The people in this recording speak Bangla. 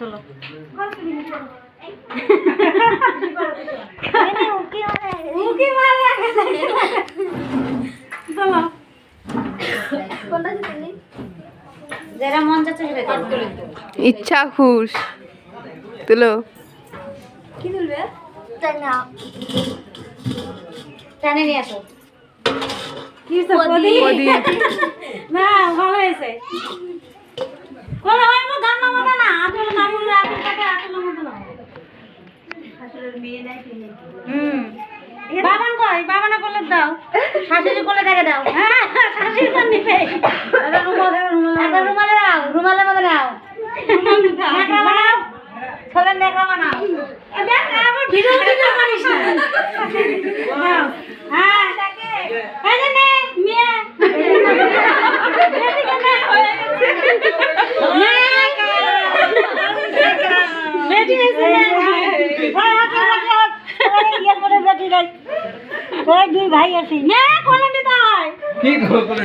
চলো যারা মন যাচ্ছে সেটা ইচ্ছা খুশ তুলো কি বলবে টানে নিয়ে আসো কি না ভালো হয়েছে কোলা হয় মো গান মামা না আপেল কামুল আপেল কাটা আপেল মতো না আসলে মেয়ে নাই কিনে বাবান কই বাবানা কোলে দাও শাশুড়ি কোলে দেখে দাও হ্যাঁ শাশুড়ি কোন নিবে এটা রুমালে দাও রুমালের মধ্যে দাও নেকড়া বানাও ছোলের নেকড়া বানাও দেখ আমার ভিডিও বানিস না দাও হ্যাঁ এই যে নে মিয়া এদিকে নে হয়ে বেটি এসে ভাই হাতে রাখো ইয়ে করে বেটি রাখ দুই ভাই আছি না কোলে দিতে হয় কি করে